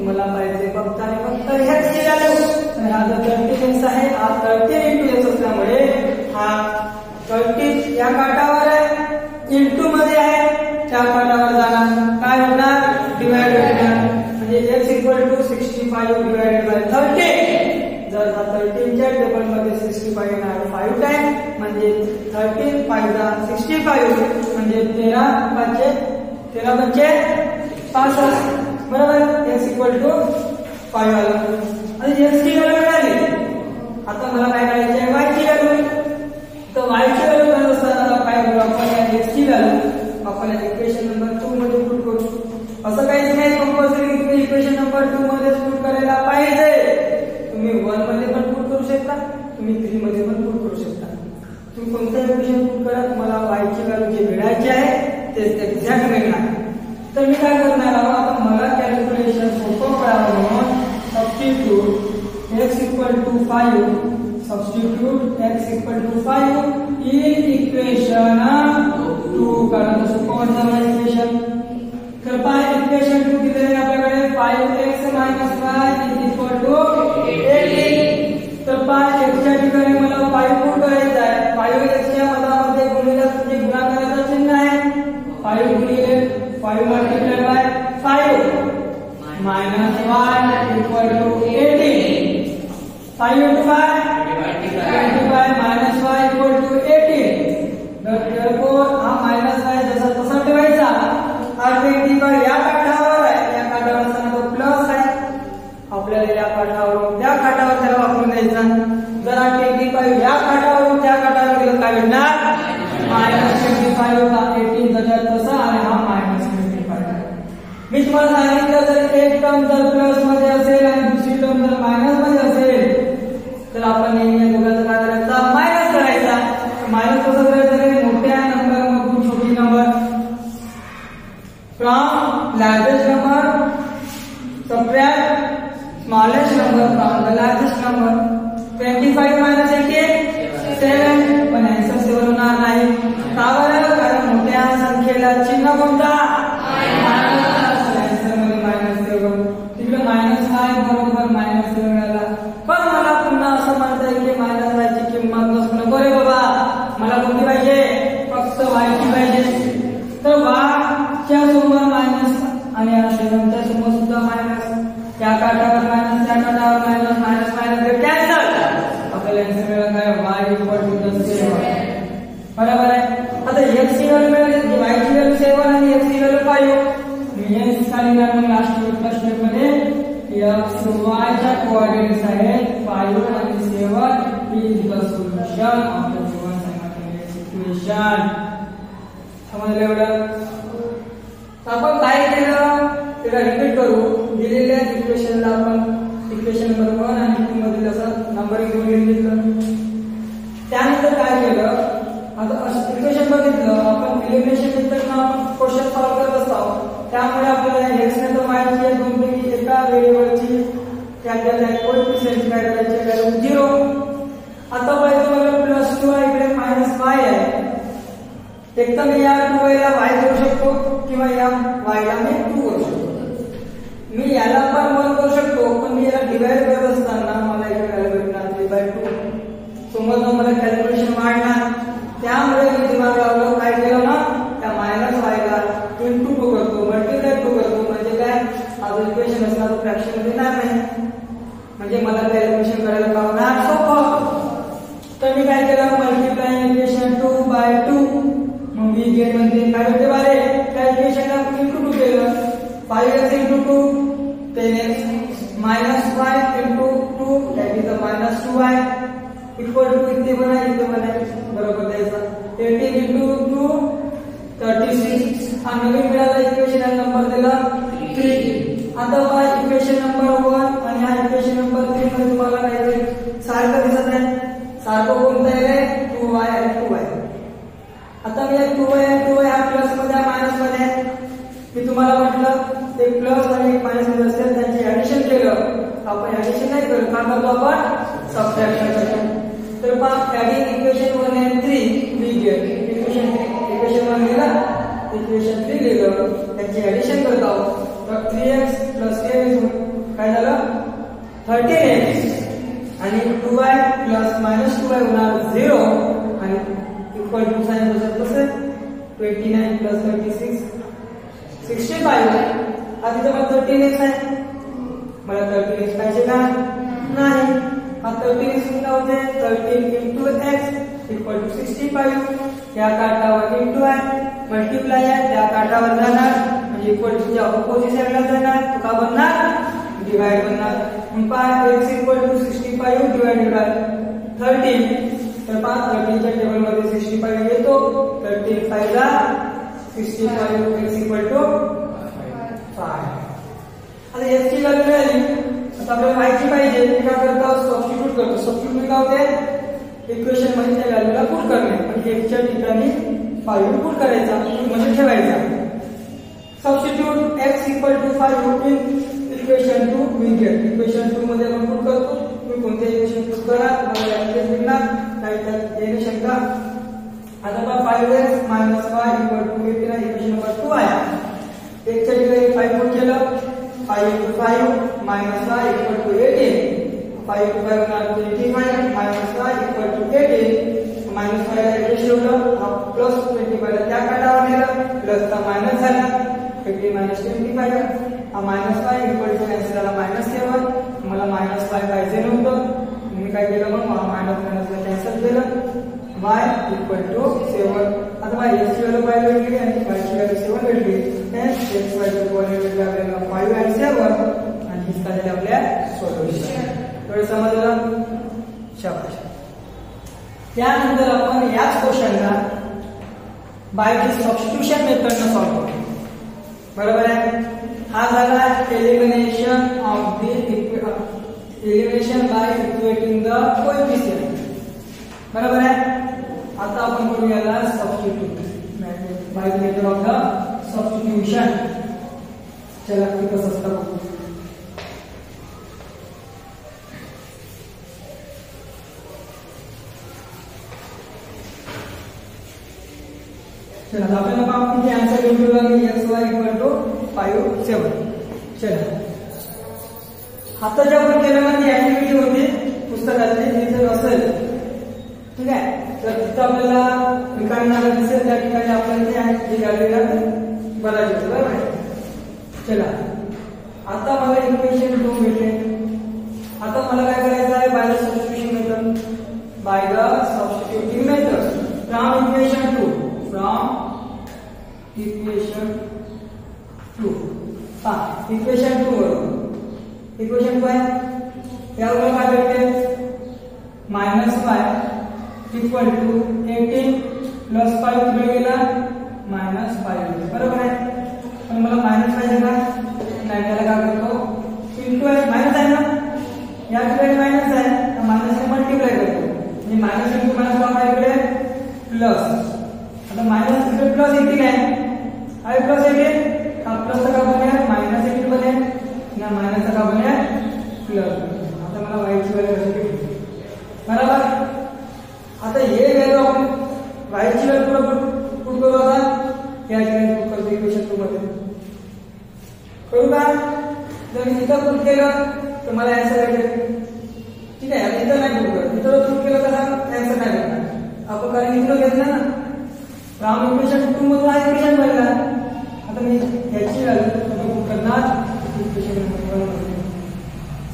मला पाहिजे फक्त आणि फक्त x ची व्हॅल्यू. आणि हा जो 13x आहे हा 13 × x असल्यामुळे हा 13 या काठावर आहे, इंटू मध्ये आहे, त्या काठावर जाणार काय होणार डिवाइड होणार. म्हणजे x = 65 / 30. जर हा 30 30च्या टेबल मध्ये 65 येणार 5 टाइम म्हणजे 13 5 65 म्हणजे 13 5 65 बरोबर x इक्वल टू 5 आला आणि x ची व्हॅल्यू मिळाली. आता मला काय करायचे आहे y ची व्हॅल्यू. तर y ची व्हॅल्यू काय असताना काय करू आपण या x ची व्हॅल्यू आपण इक्वेशन नंबर 2 मध्ये पुट करू. असं काहीच नाही कंपल्सरी तुम्ही इक्वेशन नंबर 2 मध्ये पुट करायला पाहिजे. तुम्ही 1 मध्ये पण पुट करू शकता, तुम्ही 3 मध्ये पण पुट करू शकता. तुम्ही कोणत्या इक्वेशन पुट करा तुम्हाला y ची व्हॅल्यू जी मिळायची आहे तेच एक्झॅक्ट मिळणार. तर मी काय करणार आहोत आता मला कॅल्क्युलेशन सोपं करावं म्हणून substitute x equal to 5 substitute x equal to 5 in equation 2 कारण सोपं वाटतं इक्वेशन. तर पहा इक्वेशन 2 दिलेले आपल्याकडे 5x - y इक्वल टू 18. तर पहा x च्या ठिकाणी मला 5 पुट करायचं आहे. 5x च्या मधामध्ये गुणिले म्हणजे गुणाकाराचं चिन्ह आहे. 5 गुणिले 5 multiplied by 5 minus y equal to 18. 5 into 5 25 minus y equal to 18. therefore हा मायनस y जसा तसा ठेवायचा. हा 25 या काठावर आहे, या काठावर असताना तो प्लस आहे. आपल्याला या काठावरून त्या काठावर त्याला वापरून द्यायचा. जर हा 25 या काठावरून त्या काठावर गेलं काय भेटणार मायनस 25 होता 18 त्याच्यात तसा आणि हा मायनस 25. मी तुम्हाला सांगितलं जर एक टर्म जर प्लस मध्ये असेल आणि दुसरी टर्म जर मायनस मध्ये असेल तर आपण नेहमी दोघांचा काय करायचा मायनस करायचा. मायनस कसं करायचं रे मोठ्या नंबर मधून छोटी number from largest number subtract smallest number from the largest number. 25 minus 18 7 पण आन्सर 7 होणार नाही. का बरं कारण मोठ्या संख्येला चिन्ह कोणता तिकडे मायनस आहे बरोबर मायनस मिळाला. पण मला पुन्हा असं म्हणता येईल की मायनस ची किंमत नसणं बरे बाबा मला कोणती पाहिजे फक्त वायची पाहिजे. तर वाच्या समोर मायनस आणि या सेवनच्या समोर सुद्धा मायनस. त्या काठावर मायनस त्या काठावर मायनस मायनस मायनस कॅन्सल. आपल्याला आन्सर मिळाला काय y इक्वल टू 7 बरोबर आहे. आता x ची व्हॅल्यू मिळाली y ची व्हॅल्यू 7 आणि x ची व्हॅल्यू 5. मी सांगितलं मग लास्ट स्टेप मध्ये x y च्या कोऑर्डिनेट्स आहेत 5 आणि 7 is the solution of the given simultaneous equation. समजलं एवढं. आपण काय केलं त्याला रिपीट करू. दिलेल्या इक्वेशनला आपण इक्वेशन नंबर 1 आणि 2 मध्ये असं नंबरिंग करून घेतलं. त्यानंतर काय केलं आता इक्वेशन बघितलं आपण एलिमिनेशन मेथड ना क्वेश्चन सॉल्व्ह करत असतो. त्यामुळे आपल्याला x ने तर y ची दोनपैकी एका व्हेरिएबलची त्याच्यात कोएफिशिएंट काय करायचे व्हॅल्यू 0. आता पाहिजे मला +2 आहे इकडे -y आहे. एक तर मी या 2y ला y करू शकतो किंवा या y ला मी 2 करू शकतो. मी याला पण 1 करू शकतो पण मी याला डिवाइड करत असताना मला इकडे व्हॅल्यू भेटणार 3/2. समोर मला कॅल्क्युलेशन वाढणार. त्यामुळे मी दिमाग लावलं काय केलं ना त्या -y ला × 2 करतो मल्टिप्लाय 2 करतो म्हणजे काय आज इक्वेशन असणार तो फ्रॅक्शन मध्ये येणार नाही म्हणजे मला कॅल्क्युलेशन करायला पाहणार सोपं. तर मी काय केलं मल्टिप्लाय इक्वेशन 2/2 मग मी गेट मध्ये काय होते बारे कॅल्क्युलेशनला × 2 केलं 5x × 2 10x - y × 2 that is the -2y equal to इथे बना बरोबर द्यायचा 18 × 2 36 आणि नवीन मिळाला इक्वेशन नंबर दिला 3. आता हा इक्वेशन नंबर 1 आणि हा इक्वेशन नंबर 3 मध्ये तुम्हाला काय सारखं दिसत आहे. सारखं कोणतं आहे 2y आणि 2y. आता मी 2y आणि 2y हा प्लस मध्ये मायनस मध्ये मी तुम्हाला म्हटलं ते प्लस आणि मायनस मध्ये असेल त्यांचे ऍडिशन केलं. आपण ऍडिशन नाही करत का करतो आपण सबट्रॅक्शन करतो. तर पहा ऍडिंग इक्वेशन 1 आणि 3 we get इक्वेशन 1 लिहिला इक्वेशन 3 लिहिलं त्याची ऍडिशन करतो. तर 3x + k काय झालं 13x आणि 2y + -2y होणार 0 आणि इक्वल टू साइन कसं 29 + 36 65. आता तिथे मला 13x आहे मला 13x पाहिजे का नाही हा 13 सुद्धा होते 13 into x equal to 65 या काठावर इंटू आहे मल्टिप्लाय आहे त्या काठावर जाणार म्हणजे इक्वल टू च्या ऑपोजिट साइडला जाणार तो का बनणार डिवाइड बनणार मग पहा x equal to 65 divided by 13 तर पहा 13 च्या टेबल मध्ये 65 येतो 13 5 ला 65 x equal to 5 आता x ची व्हॅल्यू मिळाली आता आपल्याला माहिती पाहिजे की काय करतो सबस्टिट्यूट करतो सबस्टिट्यूट काय होते इक्वेशन मध्ये त्या व्हॅल्यूला पुट करणे पण x च्या ठिकाणी 5 पुट करायचा म्हणजे ठेवायचा substitute x equal to 5 in equation 2 we get equation 2 मध्ये आपण पुट करतो तुम्ही कोणते इक्वेशन पुट करा तुम्हाला ऍड्रेस मिळणार काही त्यात येणे शंका आता पहा 5x - y equal to 18 equation number 2 आहे x च्या ठिकाणी 5 पुट केलं 5 into 5 minus y equal to 18 5 into 5 होणार 25 minus y equal to 18 minus 5 ला इथे ठेवलं प्लस 25 ला त्या काठावर नेलं प्लस चा मायनस झाला 50 minus 25 हा minus y equal to answer आला -7 मला -5 पाहिजे नव्हतं मी काय केलं मग मायनस ला कॅन्सल केलं y equal to 7 आता y ची व्हॅल्यू पाहिली गेली आणि y ची व्हॅल्यू 7 भेटली hence x y ची व्हॅल्यू भेटली आपल्याला 5 आणि 7 आणि हे झाले आपल्या सोल्युशन थोडं समजलं शाबाश त्यानंतर आपण याच क्वेश्चनला बाय द सबस्टिट्यूशन मेथडने सॉल्व्ह करू बरोबर आहे हा झाला elimination of the elimination by equating the coefficient बरोबर आहे आता आपण करू याला substitute by the method of the substitution चला ते कसं असतं बघू चला आपल्याला पाहू की आन्सर इंटू लागेल x y equal to 5 7 चला आता जे आपण केलं म्हणजे ऍक्टिव्हिटी होती पुस्तकातली तिथे असेल ठीक आहे तर तिथे आपल्याला ठिकाण दिसेल त्या ठिकाणी आपण ते गॅलरीला बघायचं बरोबर चला आता मला इक्वेशन 2 भेटले आता मला काय करायचं आहे by the substitution method by the substituting method from equation 2 हा इक्वेशन 2 बरोबर इक्वेशन काय यावर काय भेटते -y equal to 18 plus 5 पुढे गेला -5 बरोबर आहे पण मला मायनस पाहिजे का नाही त्याला काय करतो इंटू आहे मायनस आहे ना या ठिकाणी मायनस आहे तर मायनसने मल्टिप्लाय करतो म्हणजे मायनस इंटू मायनस काय इकडे प्लस आता मायनस इकडे प्लस 18 आहे प्लस 18 हा प्लस का बनेल मायनस 18 बनेल ना मायनस का बनेल प्लस आता मला y ची व्हॅल्यू कशी भेटेल बरोबर आता हे व्हॅल्यू आपण y ची व्हॅल्यू पुट करू आता या ठिकाणी पुट करतो इक्वेशन 2 मध्ये करू का जर मी इथं पुट केलं तर मला आन्सर भेटेल ठीक आहे आता इथं नाही पुट करत इथं पुट केलं तर आन्सर नाही भेटणार आपण कारण इथं घेतलं ना फ्रॉम इक्वेशन 2 मधून हा इक्वेशन बनला आता मी ह्याची व्हॅल्यू पुट करणार इक्वेशन नंबर 1 मध्ये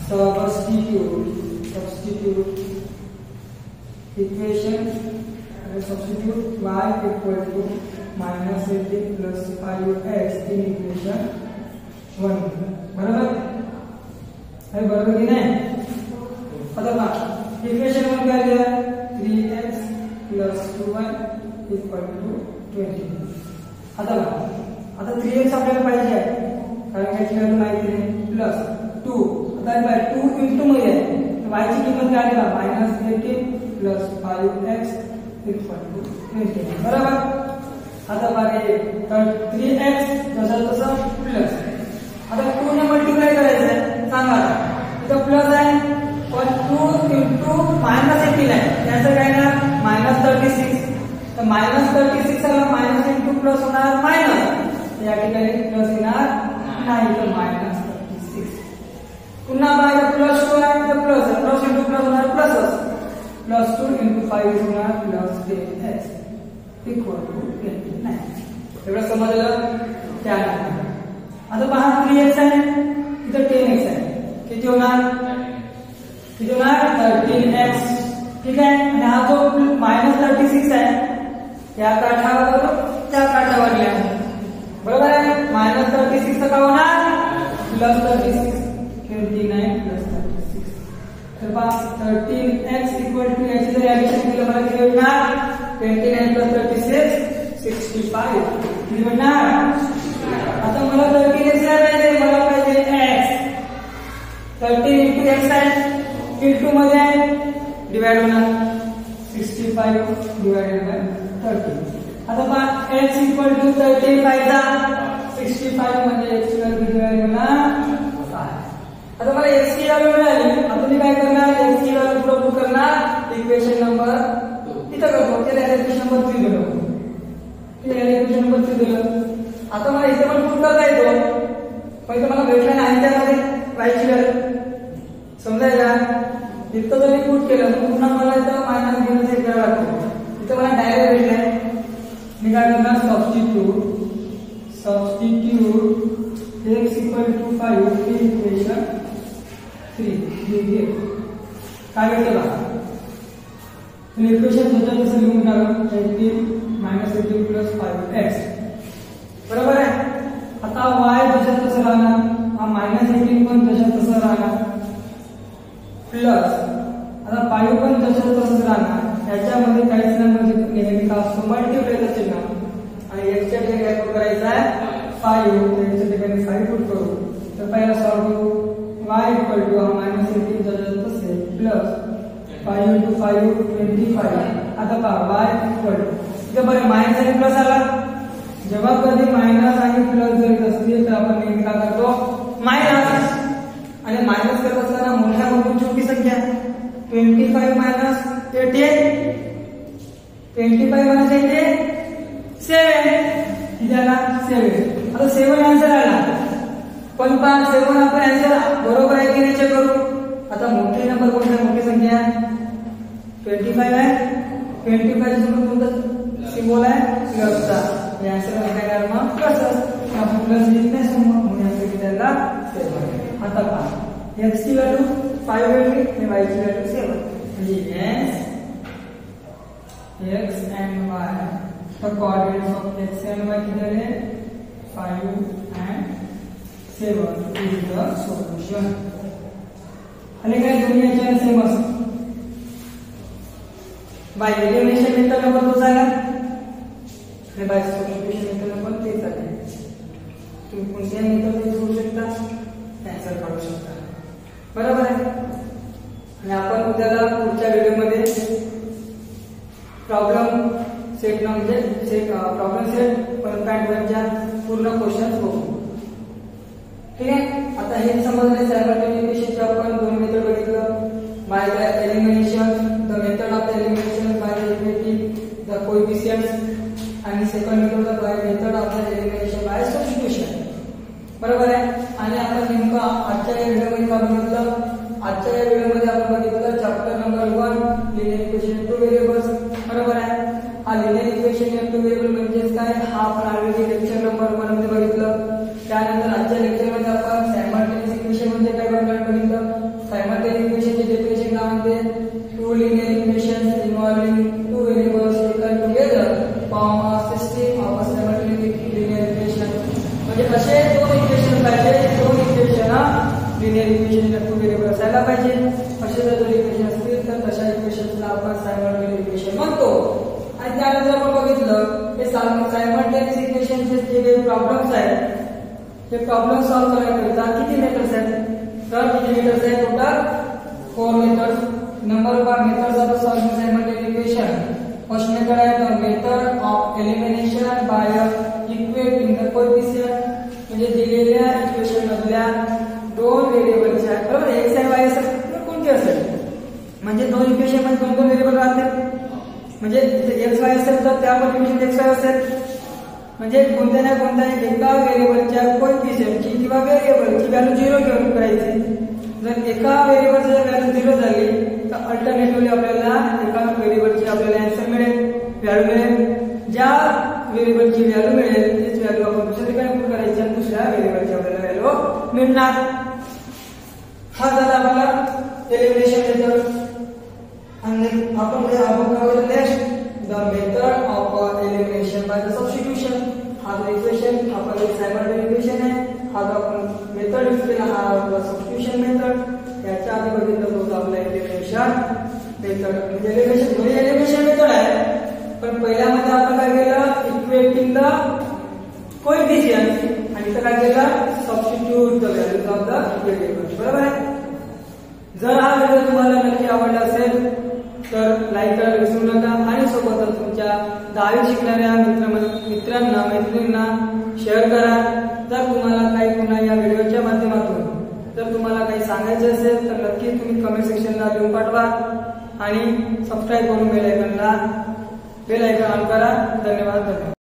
substitute equation substitute y equal to -18 plus 5x in equation 1 बरोबर है बरोबर की नहीं आता पहा इक्वेशन 1 काय दिलं 3x plus 2y equal to 20 आता पहा आता 3x आपल्याला पाहिजे आहे कारण याची व्हॅल्यू माहिती नाही प्लस 2 आता बाय 2 इंटू मध्ये आहे y ची किंमत काय आली -18 plus 5x equal to 20 बरोबर आता बाकी तर 3x जसं तसं प्लस आता 2 ने मल्टिप्लाय करायचं आहे सांगा इथं प्लस आहे पण 2 इंटू -18 आहे त्याचं काय ना -36 तर -36 आला मायनस इंटू प्लस होणार मायनस या ठिकाणी प्लस येणार नाही तर -36 पुन्हा बाहेर प्लस 2 आहे तर प्लस इंटू प्लस होणार प्लसच plus 2 into 5 is equal plus 10x equal to 29 एवढं समजलं त्यानंतर आता पहा 3x आहे इथं 10x आहे किती होणार किती होणार 13x, ठीक आहे. आणि हा जो -36 आहे त्या काठावर त्या काठावर लिहा, बरोबर आहे. -36 का होणार +36, 29 + 36. तर पहा 13x = याची जर ऍडिशन केलं मला किती होणार 29 + 36 65. किती होणार. आता मला 13x पाहिजे, मला पाहिजे x. 13 × x आहे, × मध्ये आहे, डिवाइड होणार 65 / 13. आता पहा x = 35 चा 65 म्हणजे x ची व्हॅल्यू डिवाइड होणार 5. आता मला x ची व्हॅल्यू मिळाली. आता मी काय करणार, x ची व्हॅल्यू पुट करणार इक्वेशन नंबर इथं करतो, त्याला इक्वेशन नंबर 3 दिलं. इक्वेशन नंबर 3 दिलं. आता मला इथे पण पुट करता येतो, पण इथे मला भेटलं नाही त्यामध्ये y ची व्हॅल्यू. समजायला इथं जर मी पुट केलं तर पुन्हा मला इथं मायनस घेण्याचा एक वेळ लागतो. इथं मला डायरेक्ट भेटलंय, मी काय करणार सबस्टिट्यूट x = 5 हे इक्वेशन 3 काय भेटलं बघा. तुम्ही इक्वेशन स्वतः कसं लिहून टाका 18 + 5x, बरोबर आहे. आता y जसं तसं राहणार, हा -18 पण जसं तसं राहणार, प्लस आता 5 पण जसं तसं राहणार. याच्यामध्ये काहीच नाही म्हणजे नेहमी का असतो मल्टिप्लायचं चिन्ह, आणि x च्या ठिकाणी काय करायचं आहे 5, त्याच्या ठिकाणी 5 पुट करू. तर पहिला सॉल्व करू. y = -18 जसं तसे प्लस 5 × 5 25. आता पहा y इथे बरं मायनस आणि प्लस आला. जेव्हा कधी मायनस आणि प्लस जर असतील तर आपण नेहमी काय करतो मायनस, आणि मायनस करत असताना मोठ्या मधून छोटी संख्या 25 - 18 25 - 18 7. किती आला 7. आता 7 आन्सर आला, पण पहा 7 आपण आन्सर बरोबर आहे की नाही चेक करू. आता मोठे नंबर कोणता, मोठी संख्या 25 आहे. 25 सोबत कोणता सिम्बॉल आहे प्लसचा. हे आन्सर काय करणार मग प्लस. आपण प्लस लिहित नाही समोर, म्हणून आन्सर किती आला 7. आता पहा x ची व्हॅल्यू 5 भेटली आणि y ची व्हॅल्यू 7, म्हणजे x and y, the coordinates of x and y किती आले 5 and 7 is the solution. आणि काय दोन्ही याच्याने सेम असतात. बाय एलिमिनेशन मेथड नंबर 2 झाला आणि बाय सबस्टिट्यूशन मेथड नंबर 3 झाला. तुम्ही कोणत्या मेथडने करू शकता, आन्सर काढू शकता, बरोबर आहे. आणि आपण उद्याला पुढच्या व्हिडिओमध्ये प्रॉब्लेम सेट म्हणजे प्रॉब्लेम सेट पॉइंटच्या पूर्ण क्वेश्चन बघू, ठीक आहे. आता हे समजले सायमल्टेनियसली आपण दोन मेथड बघितलं, by the elimination, the method of the elimination by the equating the coefficients, आणि second method by method of the elimination by substitution, बरोबर आहे. आणि आपण नेमकं आजच्या व्हिडिओमध्ये काय बघितलं, आजच्या व्हिडिओमध्ये आपण बघितलं chapter number 1 linear equation 2 variables, बरोबर आहे. हा लिनियर इक्वेशन 2 व्हेरिएबल म्हणजे काय, हा आपण ऑलरेडी लेक्चर नंबर 1 मध्ये बघितलं. त्यानंतर आजच्या लेक्चरमध्ये आपण सायमल्टेनियस इक्वेशन म्हणजे काय बघितलं. सायमल्टेनियस इक्वेशनचे डेफिनेशन काय म्हणते, 2 linear equations involving 2 variables taken together form a system of simultaneous linear equation. म्हणजे असे दोन इक्वेशन पाहिजे, दोन इक्वेशन लिनियर इक्वेशन 2 व्हेरिएबल असायला पाहिजे. असे जर इक्वेशन असतील तर तशा इक्वेशनला आपण सायमल्टेनियस इक्वेशन म्हणतो. आणि त्यानंतर आपण बघितलं हे सायमल्टेनियस इक्वेशनचे जे प्रॉब्लेम्स आहेत, हे प्रॉब्लेम सॉल्व्ह करण्याकरिता किती मेथड्स आहेत, तर किती मेथड्स आहेत, total 4 methods. Number of methods of solving simultaneous equation. First method आहे the method of elimination by equating the coefficient, म्हणजे दिलेल्या इक्वेशन मधल्या दोन व्हेरिएबलच्या, बरोबर, x आणि y असेल कोणते असेल, म्हणजे दोन इक्वेशन मध्ये दोन व्हेरिएबल राहतील, म्हणजे x y असेल तर त्या इक्वेशन x y असेल, म्हणजे कोणत्या ना कोणत्या एका व्हेरिएबलच्या कोएफिशियंटची किंवा व्हेरिएबलची व्हॅल्यू 0 घेऊन करायची. जर एका व्हेरिएबलची व्हॅल्यू 0 झाली तर अल्टरनेटिव्हली आपल्याला एका व्हेरिएबलची आपल्याला आन्सर मिळेल, व्हॅल्यू मिळेल. ज्या व्हेरिएबलची व्हॅल्यू मिळेल तीच व्हॅल्यू आपण दुसऱ्या ठिकाणी पुट करायची आणि दुसऱ्या व्हेरिएबलची आपल्याला व्हॅल्यू मिळणार. हा झाला आपला एलिमिनेशन आपण हे अभ्यास next the method of elimination by the substitution. हा जो इक्वेशन आपण सायमल्टेनियस इक्वेशन आहे, हा जो आपण मेथड यूज केला हा सबस्टिट्यूशन मेथड. याच्या आधी बघितलं होतं आपलं एलिमिनेशन मेथड. म्हणजे एलिमिनेशन मेथड आहे, पण पहिल्यामध्ये आपण काय केलं, इक्वेटिंग द कोएफिशियंट आणि इथं काय केलं, substitute the values of the variable. बरोबर आहे. जर हा व्हिडिओ तुम्हाला नक्की आवडला असेल तर लाईक करायला विसरू नका आणि सोबतच तुमच्या 10वी शिकणाऱ्या मित्रांना मैत्रिणींना शेअर करा. जर तुम्हाला काही पुन्हा या व्हिडिओच्या माध्यमातून जर तुम्हाला काही सांगायचे असेल तर नक्की तुम्ही कमेंट सेक्शनला लिहून पाठवा आणि सबस्क्राईब करून बेल आयकॉन ऑन करा. धन्यवाद.